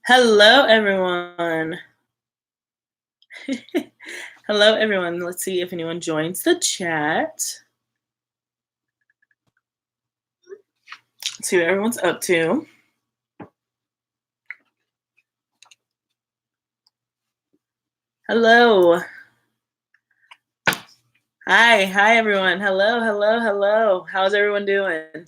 Hello, everyone. Hello, everyone. Let's see if anyone joins the chat. See what everyone's up to. Hello. Hi, everyone. Hello. How's everyone doing?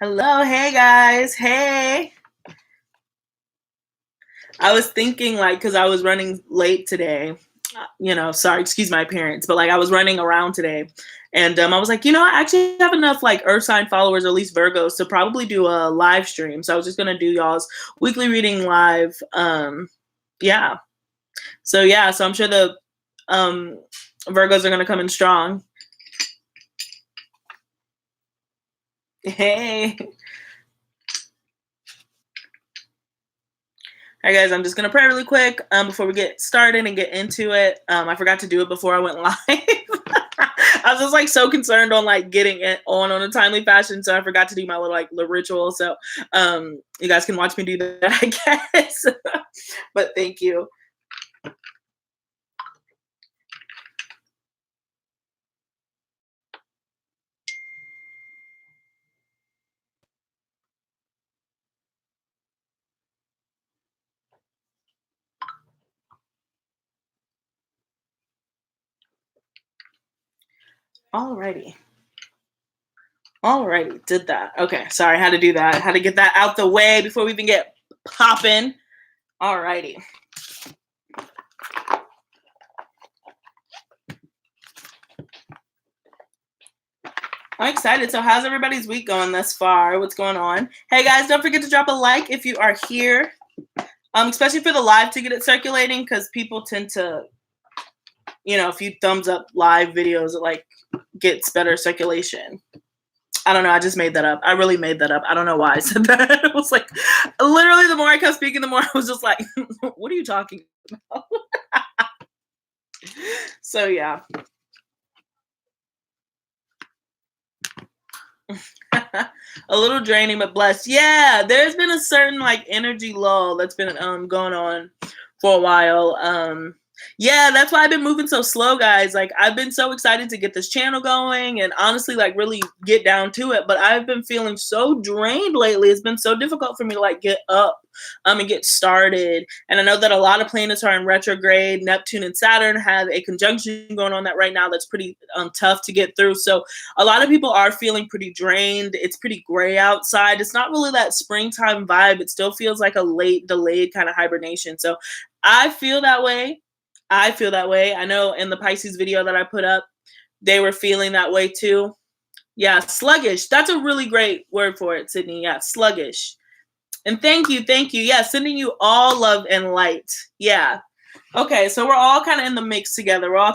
Hello, hey guys, hey. I was thinking, like, because I was running late today, sorry, excuse my appearance, but like I was running around today, and I was like, I actually have enough like Earth sign followers, or at least Virgos, to probably do a live stream. So I was just gonna do y'all's weekly reading live. Yeah. So yeah, so I'm sure the Virgos are gonna come in strong. Hey. All right, guys, I'm just going to pray really quick before we get started and get into it. I forgot to do it before I went live. I was just like so concerned on like getting it on a timely fashion, so I forgot to do my little like ritual. So you guys can watch me do that, I guess. But thank you. Alrighty, did that. Okay, sorry, I had to do that. I had to get that out the way before we even get popping. Alrighty. I'm excited. So how's everybody's week going thus far? What's going on? Hey guys, don't forget to drop a like if you are here. Especially for the live to get it circulating, because people tend to, if you thumbs up live videos, it like gets better circulation. I don't know. I just made that up. I really made that up. I don't know why I said that. It was like literally the more I kept speaking, the more I was just like, what are you talking about? So yeah. A little draining but blessed. Yeah, there's been a certain like energy lull that's been going on for a while. Yeah, that's why I've been moving so slow, guys. Like I've been so excited to get this channel going and honestly like really get down to it, but I've been feeling so drained lately. It's been so difficult for me to like get up and get started. And I know that a lot of planets are in retrograde. Neptune and Saturn have a conjunction going on that right now that's pretty tough to get through. So a lot of people are feeling pretty drained. It's pretty gray outside. It's not really that springtime vibe. It still feels like a late, delayed kind of hibernation. So I feel that way. I know in the Pisces video that I put up, they were feeling that way too. Yeah, sluggish. That's a really great word for it, Sydney. Yeah, sluggish. And thank you. Yeah, sending you all love and light. Yeah. Okay, so we're all kind of in the mix together. All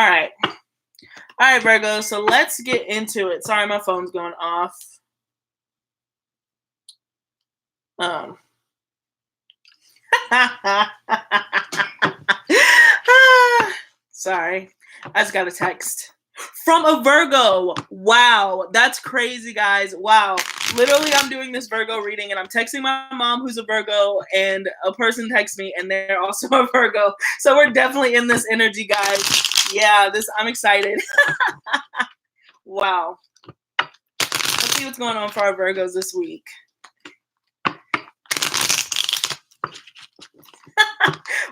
right. All right, Virgo. So let's get into it. Sorry, my phone's going off. Sorry, I just got a text from a Virgo. Wow, that's crazy, guys. Wow, literally, I'm doing this Virgo reading, and I'm texting my mom, who's a Virgo, and a person texts me, and they're also a Virgo. So we're definitely in this energy, guys. Yeah, I'm excited. Wow. Let's see what's going on for our Virgos this week.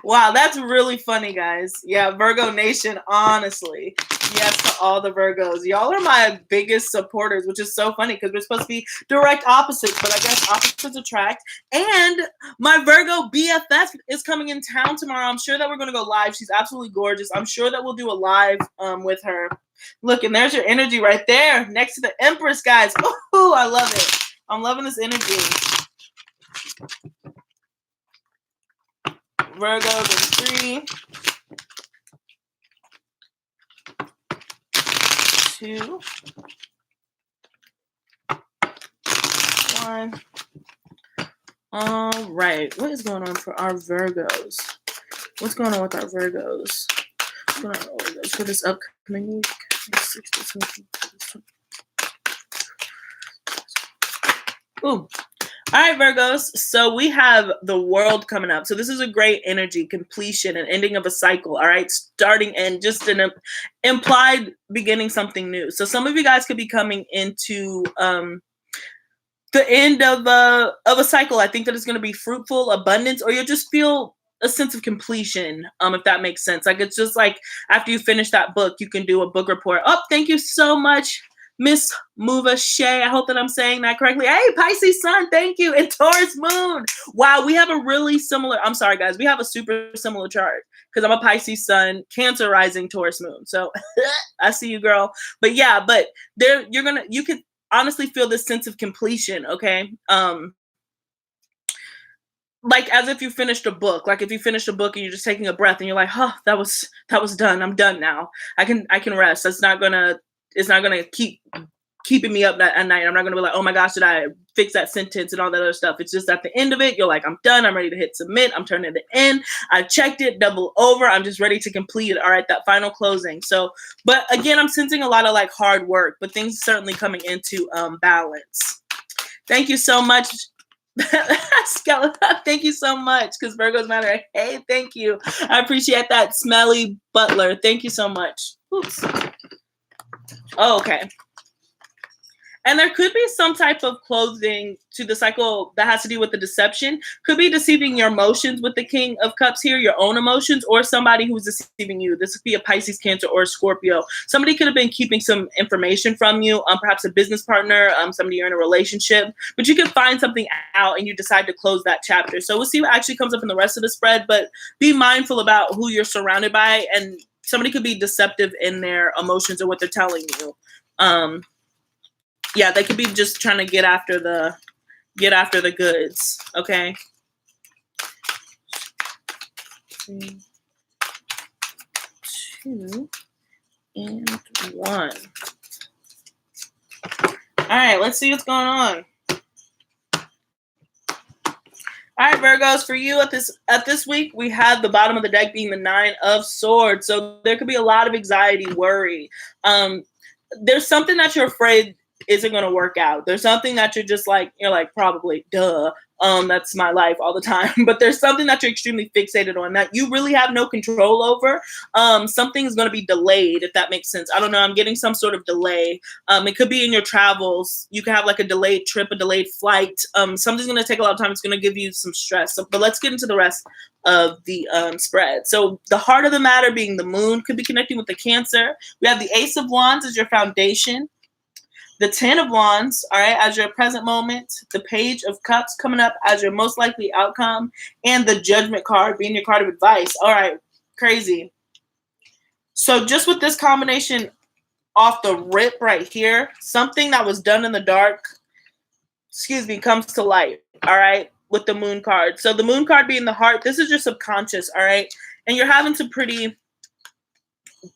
Wow, that's really funny, guys. Yeah, Virgo Nation, honestly. Yes to all the Virgos. Y'all are my biggest supporters, which is so funny because we're supposed to be direct opposites, but I guess opposites attract. And my Virgo BFF is coming in town tomorrow. I'm sure that we're going to go live. She's absolutely gorgeous. I'm sure that we'll do a live with her. Look, and there's your energy right there next to the Empress, guys. Oh, I love it. I'm loving this energy. Virgos in 3, 2, 1. All right. What is going on for our Virgos? What's going on with our Virgos? What's going on with our Virgos for this upcoming week? Ooh. All right, Virgos. So we have the world coming up. So this is a great energy, completion, and ending of a cycle. All right, starting and just an implied beginning something new. So some of you guys could be coming into the end of a cycle. I think that it's going to be fruitful, abundance, or you'll just feel a sense of completion. If that makes sense. Like it's just like after you finish that book, you can do a book report. Oh, thank you so much, Miss Mova Shay. I hope that I'm saying that correctly. Hey, Pisces Sun, thank you. And Taurus Moon. Wow, we have a really similar, I'm sorry, guys. We have a super similar chart because I'm a Pisces Sun, Cancer Rising, Taurus Moon. So I see you, girl. But yeah, but there you could honestly feel this sense of completion, okay? Like as if you finished a book. Like if you finished a book and you're just taking a breath and you're like, "Huh, that was done. I'm done now. I can rest." It's not gonna keep keeping me up at night. I'm not gonna be like, "Oh my gosh, did I fix that sentence?" and all that other stuff. It's just at the end of it, you're like, "I'm done. I'm ready to hit submit. I'm turning it in. I checked it, double over. I'm just ready to complete it." All right, that final closing. So, but again, I'm sensing a lot of like hard work, but things certainly coming into balance. Thank you so much. Skeleton, thank you so much, because Virgos matter. Hey, thank you. I appreciate that. Smelly Butler, thank you so much. Oops. Oh, okay. And there could be some type of closing to the cycle that has to do with the deception. Could be deceiving your emotions with the King of Cups here, your own emotions, or somebody who's deceiving you. This could be a Pisces, Cancer, or a Scorpio. Somebody could have been keeping some information from you, perhaps a business partner, somebody you're in a relationship. But you could find something out and you decide to close that chapter. So we'll see what actually comes up in the rest of the spread. But be mindful about who you're surrounded by. And somebody could be deceptive in their emotions or what they're telling you. Yeah, they could be just trying to get after the goods. Okay. 3, 2, and 1. All right, let's see what's going on. All right, Virgos, for you at this week, we have the bottom of the deck being the 9 of Swords. So there could be a lot of anxiety, worry. There's something that you're afraid isn't going to work out. There's something that you're like, probably, duh. That's my life all the time. But there's something that you're extremely fixated on that you really have no control over. Something is going to be delayed, if that makes sense. I don't know. I'm getting some sort of delay. It could be in your travels. You could have like a delayed trip, a delayed flight. Something's going to take a lot of time. It's going to give you some stress. So, but let's get into the rest of the spread. So the heart of the matter being the moon could be connecting with the Cancer. We have the Ace of Wands as your foundation. The 10 of Wands, all right, as your present moment. The Page of Cups coming up as your most likely outcome. And the Judgment card being your card of advice. All right, crazy. So just with this combination off the rip right here, something that was done in the dark, comes to light, all right, with the Moon card. So the Moon card being the heart, this is your subconscious, all right? And you're having some pretty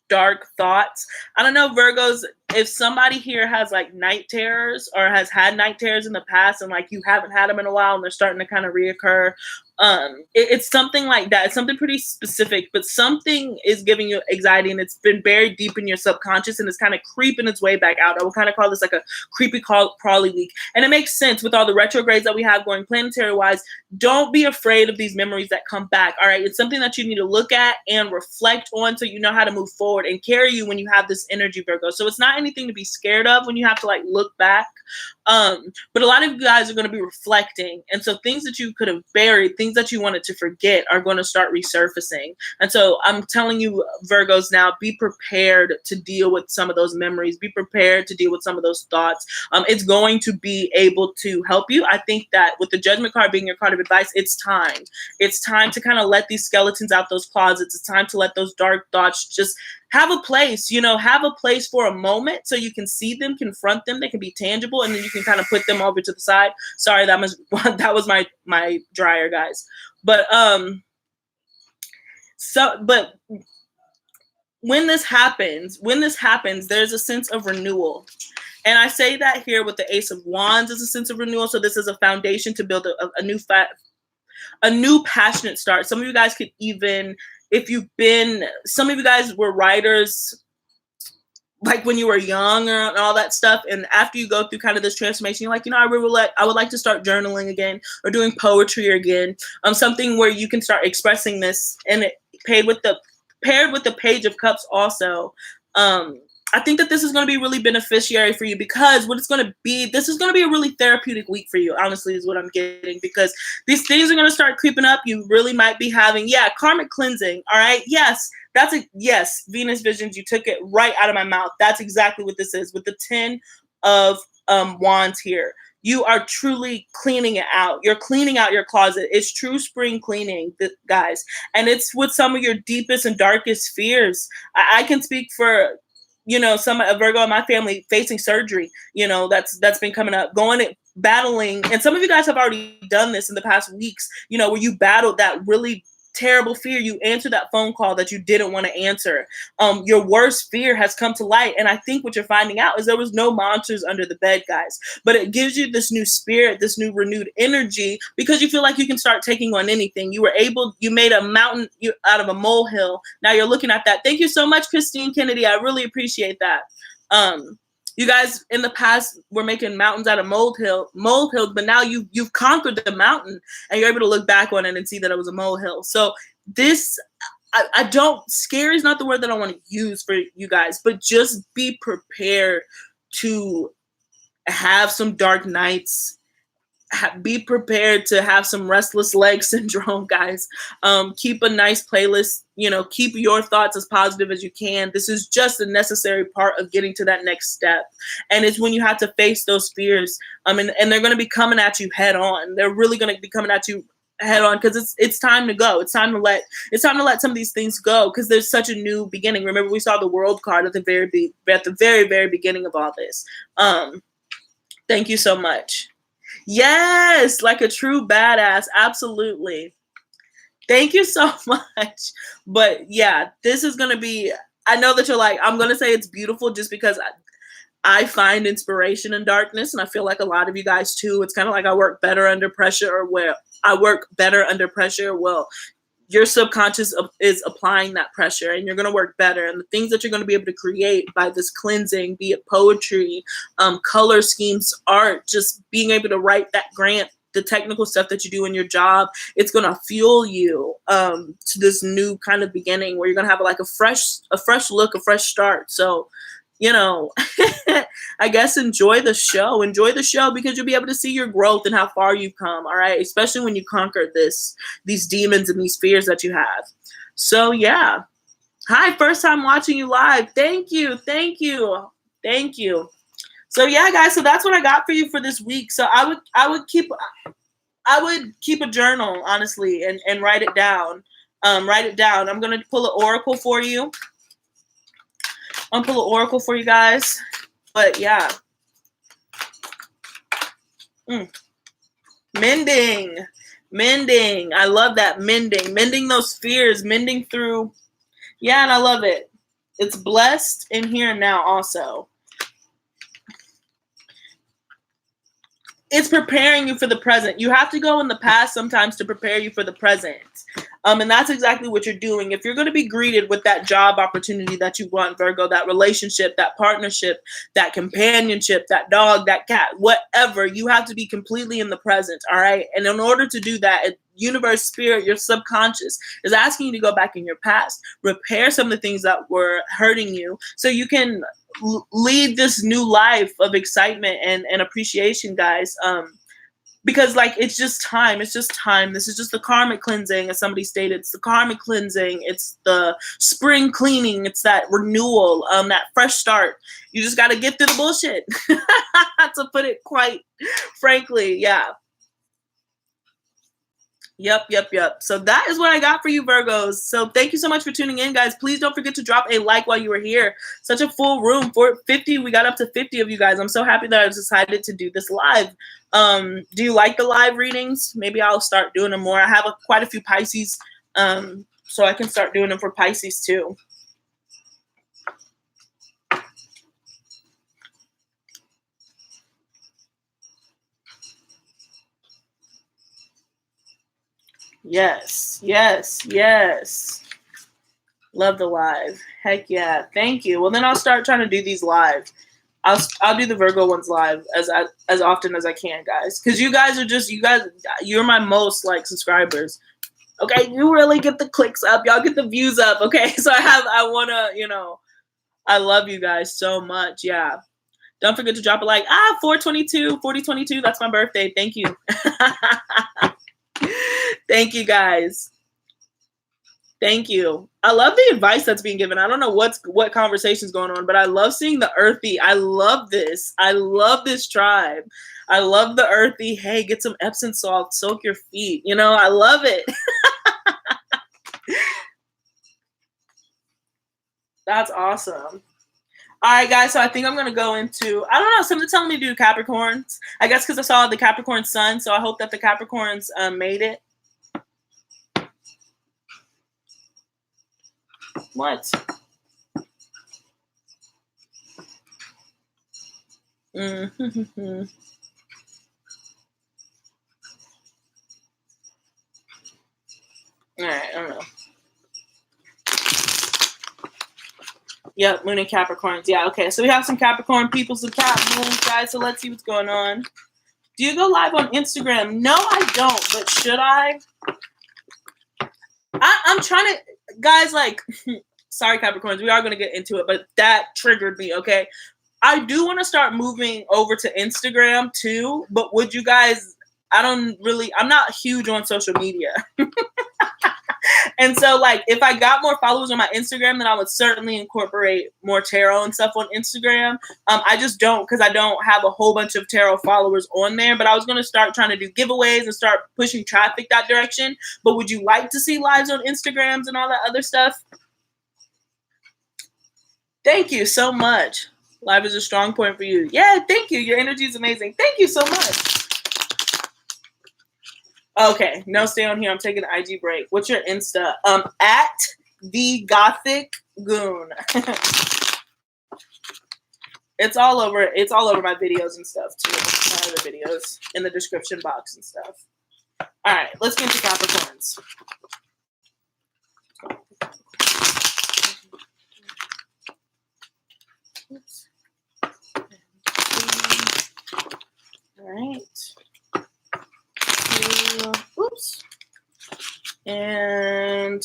dark thoughts. I don't know, Virgos, if somebody here has like night terrors or has had night terrors in the past and like you haven't had them in a while and they're starting to kind of reoccur, it's something like that. It's something pretty specific, but something is giving you anxiety and it's been buried deep in your subconscious and it's kind of creeping its way back out. I would kind of call this like a creepy crawly week. And it makes sense with all the retrogrades that we have going planetary wise. Don't be afraid of these memories that come back. All right. It's something that you need to look at and reflect on so you know how to move forward and carry you when you have this energy, Virgo. So it's not anything to be scared of when you have to like look back. But a lot of you guys are going to be reflecting. And so things that you could have buried, things that you wanted to forget are going to start resurfacing. And so I'm telling you, Virgos, now be prepared to deal with some of those memories. Be prepared to deal with some of those thoughts. It's going to be able to help you. I think that with the Judgment card being your card of advice, it's time. It's time to kind of let these skeletons out those closets. It's time to let those dark thoughts just have a place, have a place for a moment so you can see them, confront them, they can be tangible, and then you can kind of put them over to the side. Sorry, that was my dryer, guys. But but when this happens, there's a sense of renewal. And I say that here with the Ace of Wands is a sense of renewal. So this is a foundation to build a new passionate start. Some of you guys could even, some of you guys were writers like when you were young and all that stuff. And after you go through kind of this transformation, you're like, I would like to start journaling again or doing poetry again. Something where you can start expressing this, and it paired with the Page of Cups also. I think that this is going to be really beneficiary for you, because this is going to be a really therapeutic week for you, honestly, is what I'm getting, because these things are going to start creeping up. You really might be having, karmic cleansing. All right. Yes, Venus visions. You took it right out of my mouth. That's exactly what this is with the 10 of Wands here. You are truly cleaning it out. You're cleaning out your closet. It's true spring cleaning, guys. And it's with some of your deepest and darkest fears. I can speak for, some Virgo in my family facing surgery, that's been coming up, battling. And some of you guys have already done this in the past weeks, where you battled that really terrible fear. You answered that phone call that you didn't want to answer. Your worst fear has come to light. And I think what you're finding out is there was no monsters under the bed, guys, but it gives you this new spirit, this new renewed energy, because you feel like you can start taking on anything. You made a mountain out of a molehill. Now you're looking at that. Thank you so much, Christine Kennedy. I really appreciate that. You guys in the past were making mountains out of molehills, but now you've conquered the mountain, and you're able to look back on it and see that it was a molehill. So scary is not the word that I want to use for you guys, but just be prepared to have some dark nights. Be prepared to have some restless leg syndrome, guys. Keep a nice playlist. Keep your thoughts as positive as you can. This is just a necessary part of getting to that next step. And it's when you have to face those fears. And they're going to be coming at you head on. They're really going to be coming at you head on, because it's time to go. It's time to let some of these things go, because there's such a new beginning. Remember, we saw the World card at the very, very beginning of all this. Thank you so much. Yes, like a true badass. Absolutely. Thank you so much. But yeah, this is going to be, I know that you're like, I'm going to say it's beautiful just because I find inspiration in darkness. And I feel like a lot of you guys too. It's kind of like I work better under pressure, Well, your subconscious is applying that pressure, and you're going to work better. And the things that you're going to be able to create by this cleansing, be it poetry, color schemes, art, just being able to write that grant, the technical stuff that you do in your job, it's going to fuel you to this new kind of beginning where you're going to have like a fresh look, a fresh start. So, I guess enjoy the show, because you'll be able to see your growth and how far you've come. All right. Especially when you conquered these demons and these fears that you have. So yeah. Hi. First time watching you live. Thank you. So yeah, guys, so that's what I got for you for this week. So I would keep a journal, honestly, and write it down. I'm going to pull an oracle for you. I'm going to pull an oracle for you guys. But yeah. Mending. I love that. Mending those fears, mending through. Yeah, and I love it. It's blessed in here and now also. It's preparing you for the present. You have to go in the past sometimes to prepare you for the present. And that's exactly what you're doing. If you're going to be greeted with that job opportunity that you want, Virgo, that relationship, that partnership, that companionship, that dog, that cat, whatever, you have to be completely in the present. All right. And in order to do that, universe, spirit, your subconscious is asking you to go back in your past, repair some of the things that were hurting you so you can lead this new life of excitement and appreciation, guys. Because like it's just time. This is just the karmic cleansing, as somebody stated. It's the karmic cleansing. It's the spring cleaning. It's that renewal, that fresh start. You just got to get through the bullshit, to put it quite frankly. Yeah. Yep. So that is what I got for you, Virgos. So thank you so much for tuning in, guys. Please don't forget to drop a like while you were here. Such a full room. For 50, we got up to 50 of you guys. I'm so happy that I decided to do this live. Do you like the live readings? Maybe I'll start doing them more. I have quite a few Pisces, so I can start doing them for Pisces too. Yes. Love the live. Heck yeah. Thank you. Well, then I'll start trying to do these live. I'll do the Virgo ones live as often as I can, guys. Because you guys are just, you're my most, like, subscribers. Okay, you really get the clicks up. Y'all get the views up, okay? So I want to, you know, I love you guys so much. Yeah. Don't forget to drop a like. 4022, that's my birthday. Thank you. Thank you, guys. Thank you. I love the advice that's being given. I don't know what conversation's going on, but I love seeing the earthy. I love this. I love this tribe. I love the earthy. Hey, get some Epsom salt, soak your feet. You know, I love it. That's awesome. All right, guys, so I think I'm going to go into, I don't know, something's telling me to do Capricorns. I guess because I saw the Capricorn sun, so I hope that the Capricorns made it. What? Mm-hmm. All right, I don't know. Yep, Moon and Capricorns. Yeah, okay. So we have some Capricorn people, some Cap moons, guys. So let's see what's going on. Do you go live on Instagram? No, I don't. But should I? I'm trying to, guys, like, sorry, Capricorns. We are going to get into it, but that triggered me, okay? I do want to start moving over to Instagram, too. But would you guys, I'm not huge on social media. And so, like, if I got more followers on my Instagram, then I would certainly incorporate more tarot and stuff on Instagram. I just don't, because I don't have a whole bunch of tarot followers on there. But I was going to start trying to do giveaways and start pushing traffic that direction. But would you like to see lives on Instagrams and all that other stuff? Thank you so much. Live is a strong point for you. Yeah, thank you. Your energy is amazing. Thank you so much. Okay, no, stay on here. I'm taking an IG break. What's your Insta? At the Gothic Goon. It's all over my videos and stuff too. My other videos in the description box and stuff. All right, let's get into Capricorns. Oops. All right. Oops. And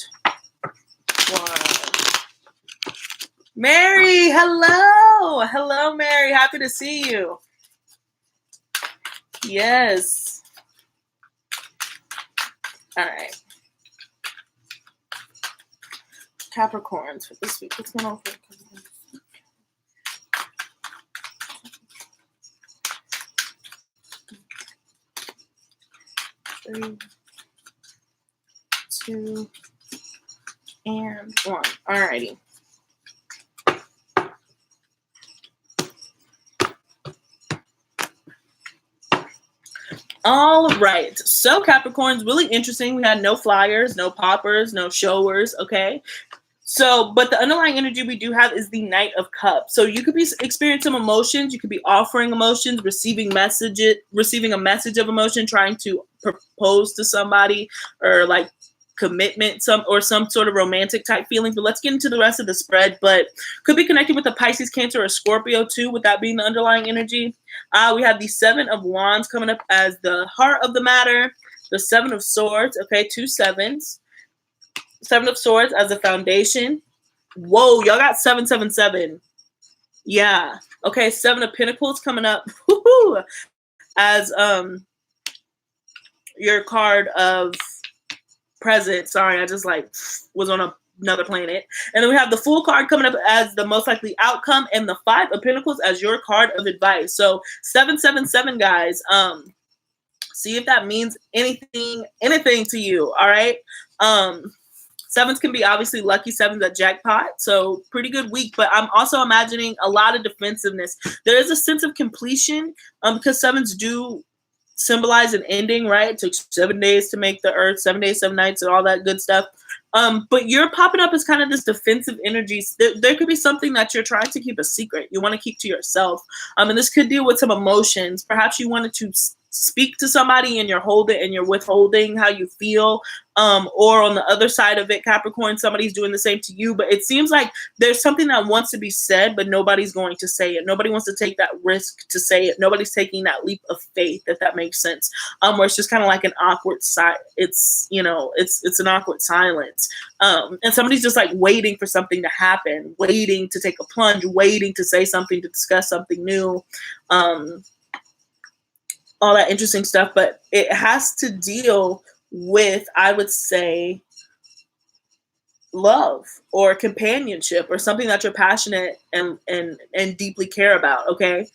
1. Mary, hello. Hello, Mary. Happy to see you. Yes. All right. Capricorns for this week. What's going on for Capricorns? 3, 2, and 1. Alrighty. All right. So Capricorns, really interesting. We had no flyers, no poppers, no showers. Okay. So, but the underlying energy we do have is the Knight of Cups. So you could be experiencing emotions. You could be offering emotions, receiving a message of emotion, trying to propose to somebody, or like commitment, some sort of romantic type feeling. But let's get into the rest of the spread. But could be connected with a Pisces, Cancer, or Scorpio too, with that being the underlying energy. We have the 7 of Wands coming up as the heart of the matter. The 7 of Swords. Okay, 2 sevens. 7 of Swords as a foundation. Whoa, y'all got 777. Yeah. Okay, 7 of Pentacles coming up as your card of present. Sorry, I just like was on another planet. And then we have the Fool card coming up as the most likely outcome, and the 5 of Pentacles as your card of advice. So 777, guys. See if that means anything to you. All right. 7s can be obviously lucky 7s at jackpot, so pretty good week. But I'm also imagining a lot of defensiveness. There is a sense of completion because 7s do symbolize an ending, right? It took 7 days to make the earth, 7 days, 7 nights, and all that good stuff. But you're popping up as kind of this defensive energy. There could be something that you're trying to keep a secret. You want to keep to yourself. And this could deal with some emotions. Perhaps you wanted to speak to somebody and you're withholding how you feel. Or on the other side of it, Capricorn, somebody's doing the same to you, but it seems like there's something that wants to be said, but nobody's going to say it. Nobody wants to take that risk to say it. Nobody's taking that leap of faith, if that makes sense. Where it's just kind of like an awkward it's an awkward silence. And somebody's just like waiting for something to happen, waiting to take a plunge, waiting to say something, to discuss something new. All that interesting stuff, but it has to deal with, I would say, love or companionship or something that you're passionate and deeply care about. Okay.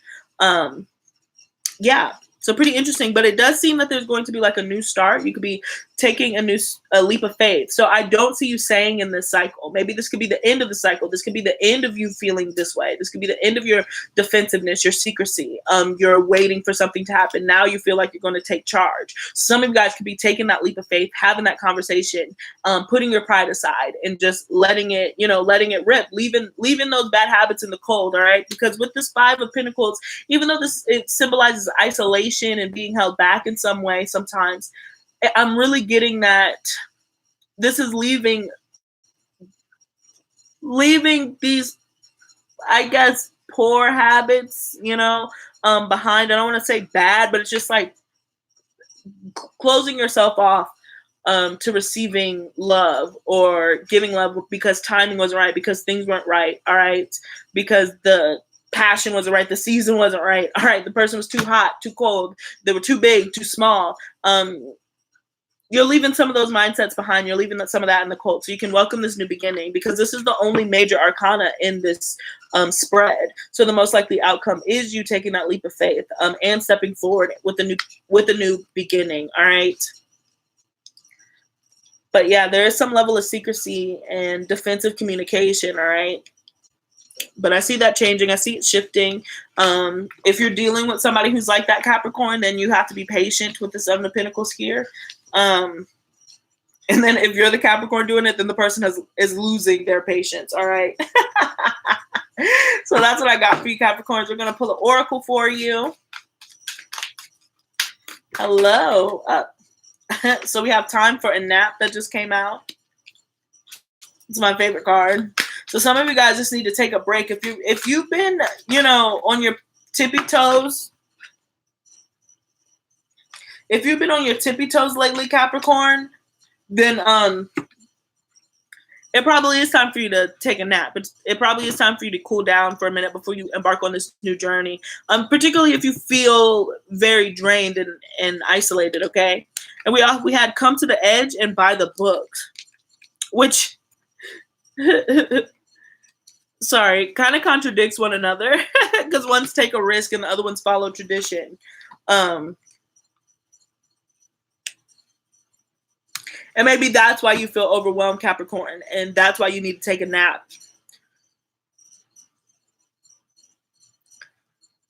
Yeah. So pretty interesting, but it does seem that there's going to be like a new start. You could be taking a leap of faith. So I don't see you saying in this cycle. Maybe this could be the end of the cycle. This could be the end of you feeling this way. This could be the end of your defensiveness, your secrecy. You're waiting for something to happen. Now you feel like you're going to take charge. Some of you guys could be taking that leap of faith, having that conversation, putting your pride aside and just letting it rip, leaving those bad habits in the cold. All right. Because with this Five of Pentacles, even though it symbolizes isolation and being held back in some way, sometimes I'm really getting that this is leaving these, I guess, poor habits, behind. I don't want to say bad, but it's just like closing yourself off to receiving love or giving love because timing wasn't right, because things weren't right. All right. Because the passion wasn't right. The season wasn't right. All right. The person was too hot, too cold. They were too big, too small. You're leaving some of those mindsets behind. You're leaving some of that in the cold. So you can welcome this new beginning because this is the only major arcana in this spread. So the most likely outcome is you taking that leap of faith and stepping forward with a new beginning. All right. But yeah, there is some level of secrecy and defensive communication. All right. But I see that changing. I see it shifting. If you're dealing with somebody who's like that, Capricorn, then you have to be patient with the Seven of Pentacles here. And then if you're the Capricorn doing it, then the person is losing their patience. All right. So that's what I got for you, Capricorns. We're going to pull an oracle for you. Hello. So we have Time for a Nap that just came out. It's my favorite card. So some of you guys just need to take a break. If you've been, on your tippy toes, if you've been on your tippy toes lately, Capricorn, then it probably is time for you to take a nap. It probably is time for you to cool down for a minute before you embark on this new journey. Particularly if you feel very drained and isolated. Okay, and we had Come to the Edge and Buy the Book, which. Sorry, kind of contradicts one another because one's take a risk and the other one's follow tradition. And maybe that's why you feel overwhelmed, Capricorn, and that's why you need to take a nap.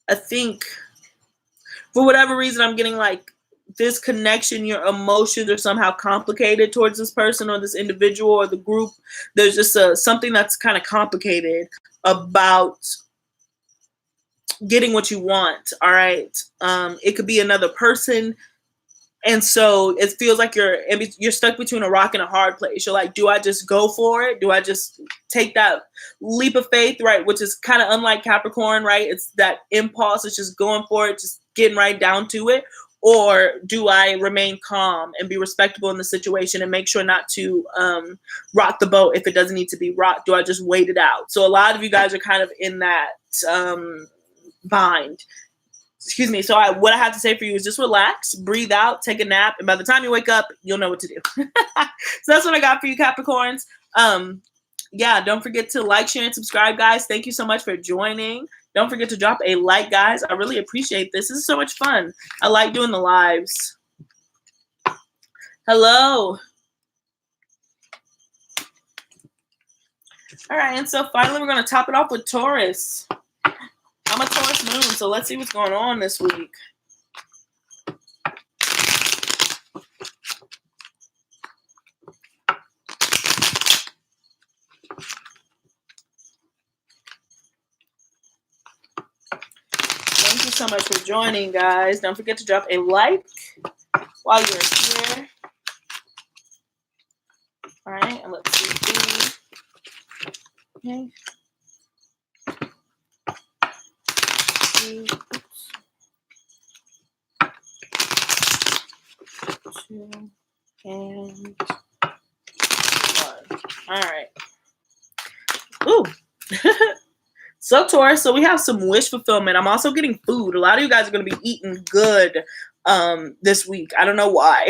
I think for whatever reason, I'm getting like this connection, your emotions are somehow complicated towards this person or this individual or the group. There's just something that's kind of complicated about getting what you want. All right. It could be another person. And so it feels like you're stuck between a rock and a hard place. You're like, do I just go for it? Do I just take that leap of faith, right? Which is kind of unlike Capricorn, right? It's that impulse. It's just going for it, just getting right down to it. Or do I remain calm and be respectable in the situation and make sure not to rock the boat if it doesn't need to be rocked? Do I just wait it out? So a lot of you guys are kind of in that bind. Excuse me. So what I have to say for you is just relax, breathe out, take a nap. And by the time you wake up, you'll know what to do. So that's what I got for you, Capricorns. Yeah, don't forget to like, share, and subscribe, guys. Thank you so much for joining. Don't forget to drop a like, guys. I really appreciate this. This is so much fun. I like doing the lives. Hello. All right, and so finally we're going to top it off with Taurus. I'm a Taurus moon, so let's see what's going on this week. Thank you so much for joining, guys. Don't forget to drop a like while you're here. All right, and let's see. Okay. Two and 1. All right. Ooh. So Taurus, so we have some wish fulfillment. I'm also getting food. A lot of you guys are going to be eating good this week. I don't know why.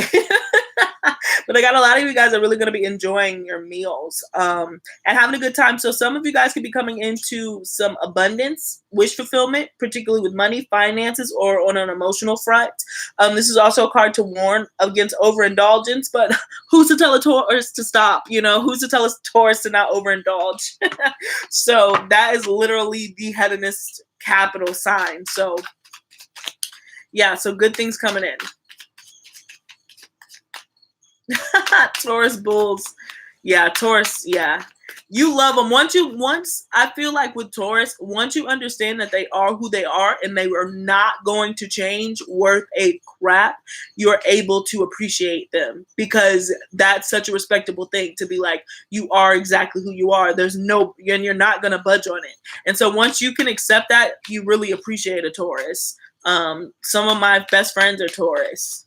But I got a lot of you guys are really going to be enjoying your meals and having a good time. So some of you guys could be coming into some abundance, wish fulfillment, particularly with money, finances, or on an emotional front. This is also a card to warn against overindulgence, but who's to tell a Taurus to stop? You know, who's to tell a Taurus to not overindulge? So that is literally the hedonist capital sign. So yeah, so good things coming in. Taurus bulls. Yeah, Taurus, yeah. You love them. Once I feel like with Taurus, once you understand that they are who they are and they are not going to change worth a crap, you're able to appreciate them, because that's such a respectable thing to be like, you are exactly who you are. There's no, and you're not going to budge on it. And so once you can accept that, you really appreciate a Taurus. Some of my best friends are Taurus.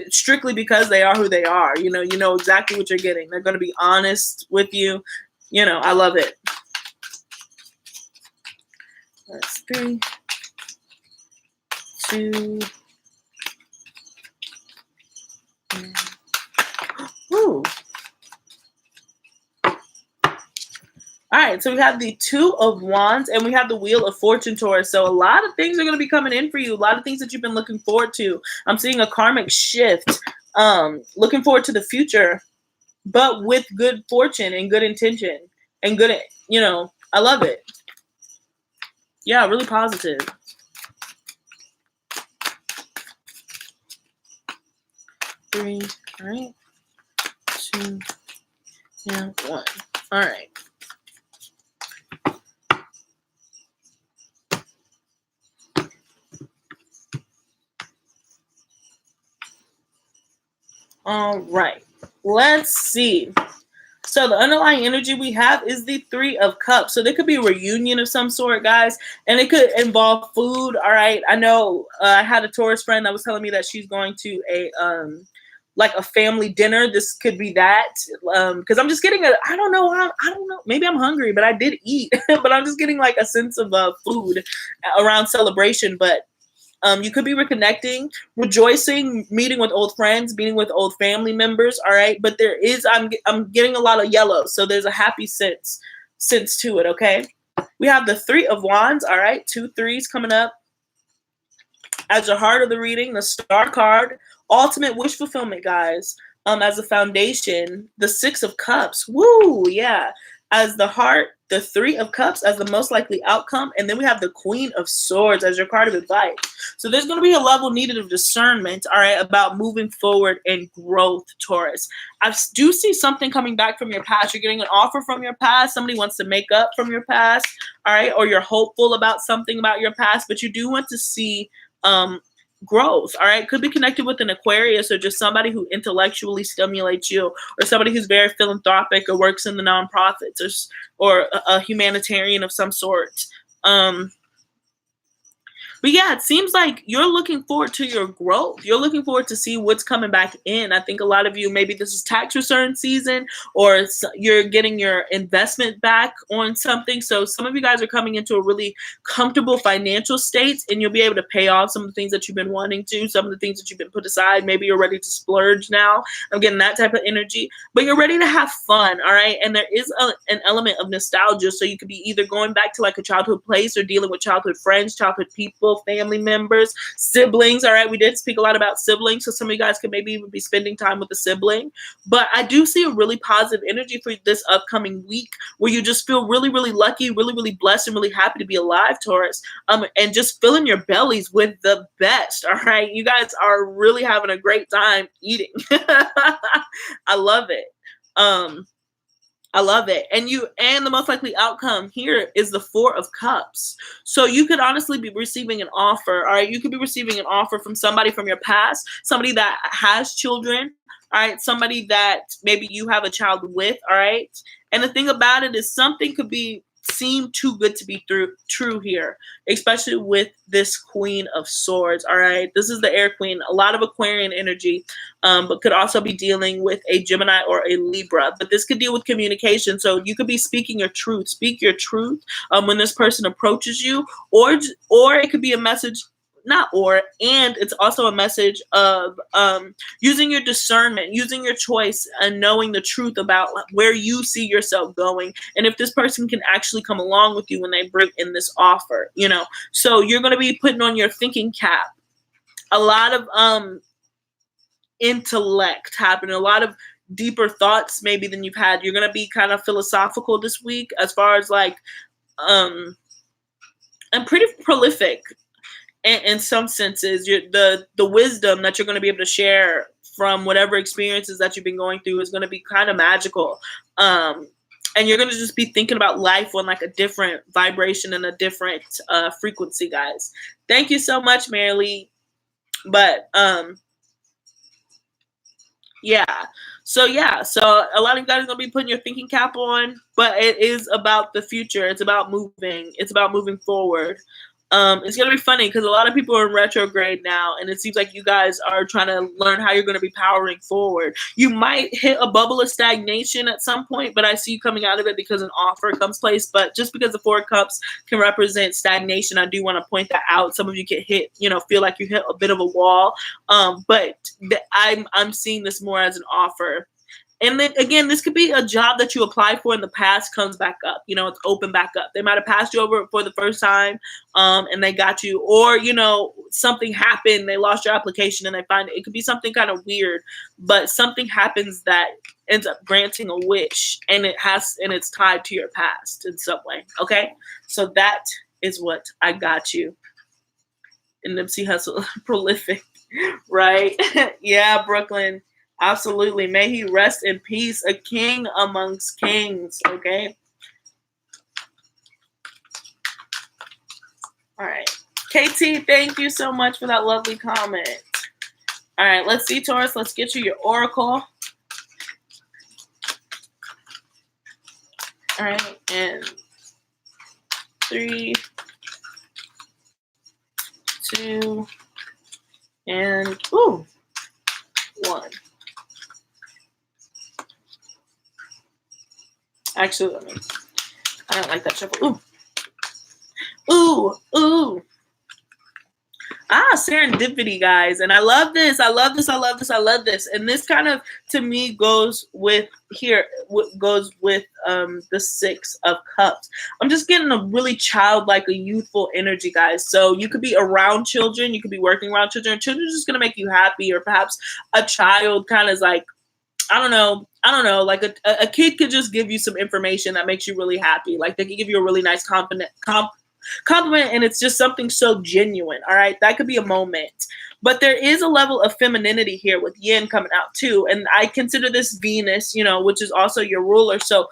Strictly because they are who they are. You know exactly what you're getting. They're going to be honest with you. You know, I love it. That's 3, 2. Woo. All right, so we have the 2 of Wands and we have the Wheel of Fortune, Taurus. So a lot of things are going to be coming in for you. A lot of things that you've been looking forward to. I'm seeing a karmic shift. Looking forward to the future, but with good fortune and good intention and good, you know, I love it. Yeah, really positive. 3, all right, 2, and 1. All right. All right, let's see. So the underlying energy we have is the 3 of Cups. So there could be a reunion of some sort, guys, and it could involve food. All right, I know I had a Taurus friend that was telling me that she's going to a like a family dinner. This could be that, because I'm just getting I don't know, maybe I'm hungry, but I did eat. But I'm just getting like a sense of food around celebration. But you could be reconnecting, rejoicing, meeting with old friends, meeting with old family members. All right, but there is, I'm getting a lot of yellow, so there's a happy sense to it. Okay, we have the 3 of Wands. All right, 2 3s coming up as the heart of the reading. The Star card, ultimate wish fulfillment, guys. As a foundation, the 6 of Cups. Woo, yeah. As the heart, the 3 of Cups as the most likely outcome, and then we have the Queen of Swords as your card of advice. So there's going to be a level needed of discernment, all right, about moving forward and growth, Taurus. I do see something coming back from your past. You're getting an offer from your past. Somebody wants to make up from your past, all right, or you're hopeful about something about your past, but you do want to see growth. All right, could be connected with an Aquarius, or just somebody who intellectually stimulates you, or somebody who's very philanthropic or works in the nonprofits, or a humanitarian of some sort. But yeah, it seems like you're looking forward to your growth. You're looking forward to see what's coming back in. I think a lot of you, maybe this is tax return season, or you're getting your investment back on something. So some of you guys are coming into a really comfortable financial state, and you'll be able to pay off some of the things that you've been wanting to, some of the things that you've been put aside. Maybe you're ready to splurge now. I'm getting that type of energy, but you're ready to have fun. All right. And there is an element of nostalgia. So you could be either going back to like a childhood place, or dealing with childhood friends, childhood people, family members, siblings. All right, we did speak a lot about siblings, so some of you guys could maybe even be spending time with a sibling. But I do see a really positive energy for this upcoming week, where you just feel really, really lucky, really, really blessed, and really happy to be alive, Taurus. And just filling your bellies with the best. All right, you guys are really having a great time eating. I love it. I love it. And the most likely outcome here is the Four of Cups. So you could honestly be receiving an offer. All right. You could be receiving an offer from somebody from your past, somebody that has children. All right. Somebody that maybe you have a child with. All right. And the thing about it is something could be seem too good to be true here, especially with this Queen of Swords. All right. This is the Air Queen, a lot of Aquarian energy, but could also be dealing with a Gemini or a Libra. But this could deal with communication. So you could be speaking your truth. Speak your truth when this person approaches you, or it could be a message. And it's also a message of using your discernment, using your choice, and knowing the truth about where you see yourself going, and if this person can actually come along with you when they bring in this offer, you know. So you're going to be putting on your thinking cap. A lot of intellect happening, a lot of deeper thoughts maybe than you've had. You're going to be kind of philosophical this week, as far as like, and pretty prolific. In some senses, the wisdom that you're going to be able to share from whatever experiences that you've been going through is going to be kind of magical. And you're going to just be thinking about life on like a different vibration and a different frequency, guys. Thank you so much, Marilee. But yeah. So a lot of you guys are going to be putting your thinking cap on, but it is about the future. It's about moving. It's about moving forward. It's going to be funny because a lot of people are in retrograde now, and it seems like you guys are trying to learn how you're going to be powering forward. You might hit a bubble of stagnation at some point, but I see you coming out of it because an offer comes place. But just because the Four of Cups can represent stagnation, I do want to point that out. Some of you get hit, feel like you hit a bit of a wall. But I'm seeing this more as an offer. And then again, this could be a job that you applied for in the past comes back up. It's open back up. They might have passed you over for the first time, and they got you, or something happened. They lost your application, and they find it could be something kind of weird, but something happens that ends up granting a wish, and it's tied to your past in some way. Okay, so that is what I got you. And Nipsey Hussle, prolific, right? Yeah, Brooklyn. Absolutely. May he rest in peace, a king amongst kings, okay? All right. KT, thank you so much for that lovely comment. All right, let's see, Taurus. Let's get you your oracle. All right, and 3, 2, and 1. Actually, I don't like that shuffle. Ooh. Serendipity, guys. And I love this. I love this. And this kind of, to me, goes with the Six of Cups. I'm just getting a really childlike, a youthful energy, guys. So you could be around children. You could be working around children. Children are just going to make you happy. Or perhaps a child kind of is like, I don't know. Like a kid could just give you some information that makes you really happy. Like they could give you a really nice compliment, and it's just something so genuine. All right, that could be a moment. But there is a level of femininity here with Yin coming out too, and I consider this Venus, which is also your ruler. So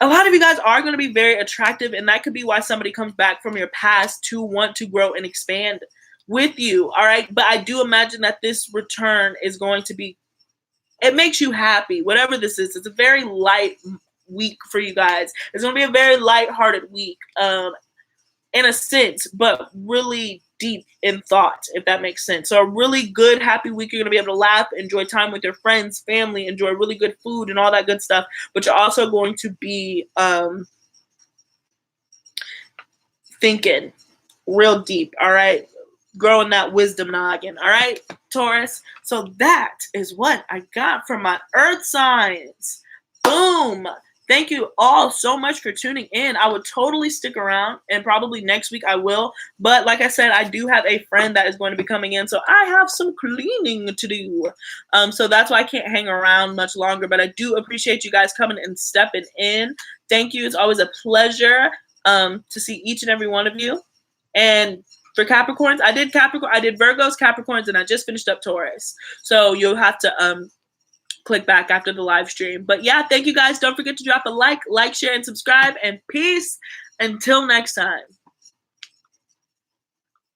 a lot of you guys are going to be very attractive, and that could be why somebody comes back from your past to want to grow and expand with you. All right, but I do imagine that this return is going to be. It makes you happy, whatever this is. It's a very light week for you guys. It's going to be a very lighthearted week, in a sense, but really deep in thought, if that makes sense. So a really good, happy week. You're going to be able to laugh, enjoy time with your friends, family, enjoy really good food and all that good stuff. But you're also going to be thinking real deep, all right? Growing that wisdom noggin, all right, Taurus? So that is what I got from my earth signs. Boom. Thank you all so much for tuning in. I would totally stick around, and probably next week I will. But like I said, I do have a friend that is going to be coming in, so I have some cleaning to do. So that's why I can't hang around much longer. But I do appreciate you guys coming and stepping in. Thank you. It's always a pleasure to see each and every one of you. And for Capricorns, I did Virgos, Capricorns, and I just finished up Taurus. So you'll have to click back after the live stream. But yeah, thank you guys. Don't forget to drop a like, share, and subscribe. And peace until next time.